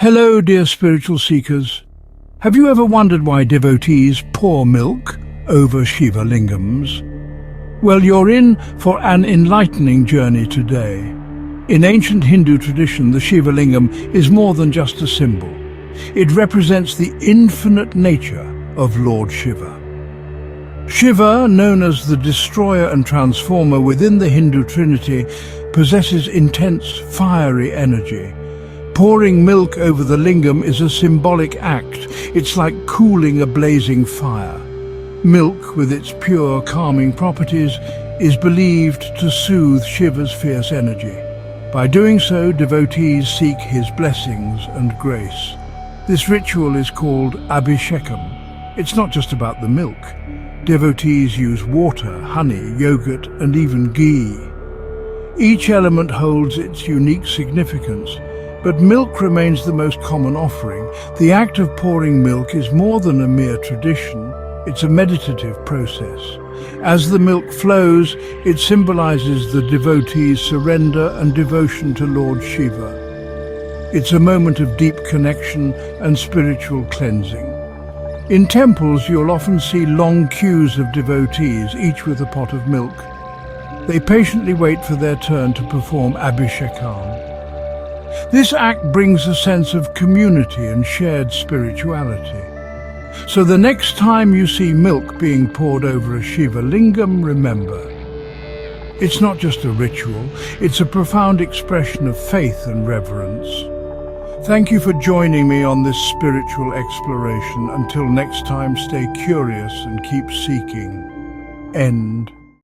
Hello, dear spiritual seekers. Have you ever wondered why devotees pour milk over Shiva Lingams? Well, you're in for an enlightening journey today. In ancient Hindu tradition, the Shiva Lingam is more than just a symbol. It represents the infinite nature of Lord Shiva. Shiva, known as the destroyer and transformer within the Hindu trinity, possesses intense, fiery energy. Pouring milk over the lingam is a symbolic act. It's like cooling a blazing fire. Milk, with its pure, calming properties, is believed to soothe Shiva's fierce energy. By doing so, devotees seek his blessings and grace. This ritual is called Abhishekam. It's not just about the milk. Devotees use water, honey, yogurt, and even ghee. Each element holds its unique significance, but milk remains the most common offering. The act of pouring milk is more than a mere tradition. It's a meditative process. As the milk flows, it symbolizes the devotee's surrender and devotion to Lord Shiva. It's a moment of deep connection and spiritual cleansing. In temples, you'll often see long queues of devotees, each with a pot of milk. They patiently wait for their turn to perform Abhishekam. This act brings a sense of community and shared spirituality. So the next time you see milk being poured over a Shiva Lingam, remember, it's not just a ritual, it's a profound expression of faith and reverence. Thank you for joining me on this spiritual exploration. Until next time, stay curious and keep seeking. End.